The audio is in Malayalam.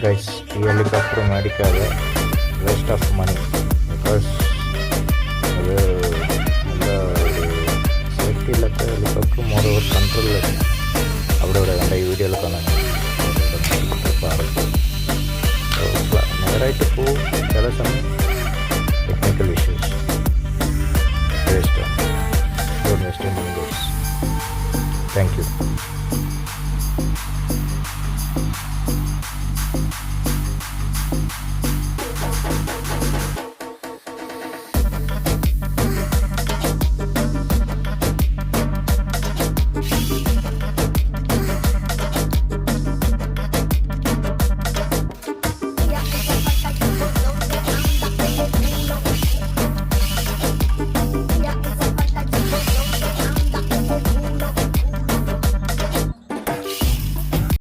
ഗൈസ്, ഈ ഹെലികോപ്റ്റർ മേടിക്കാതെ വേസ്റ്റ് ഓഫ് മണി. ബിക്കോസ് അത് നല്ല ഒരു സേഫ്റ്റി ഇല്ലാത്ത ഹെലികോപ്റ്റർ, മോർ ഓവർ കൺട്രോളിൽ അവിടെ ഇവിടെ കണ്ട ഈ വീഡിയോയിൽ കാണാൻ നേരായിട്ട് പോവും ചില സമയം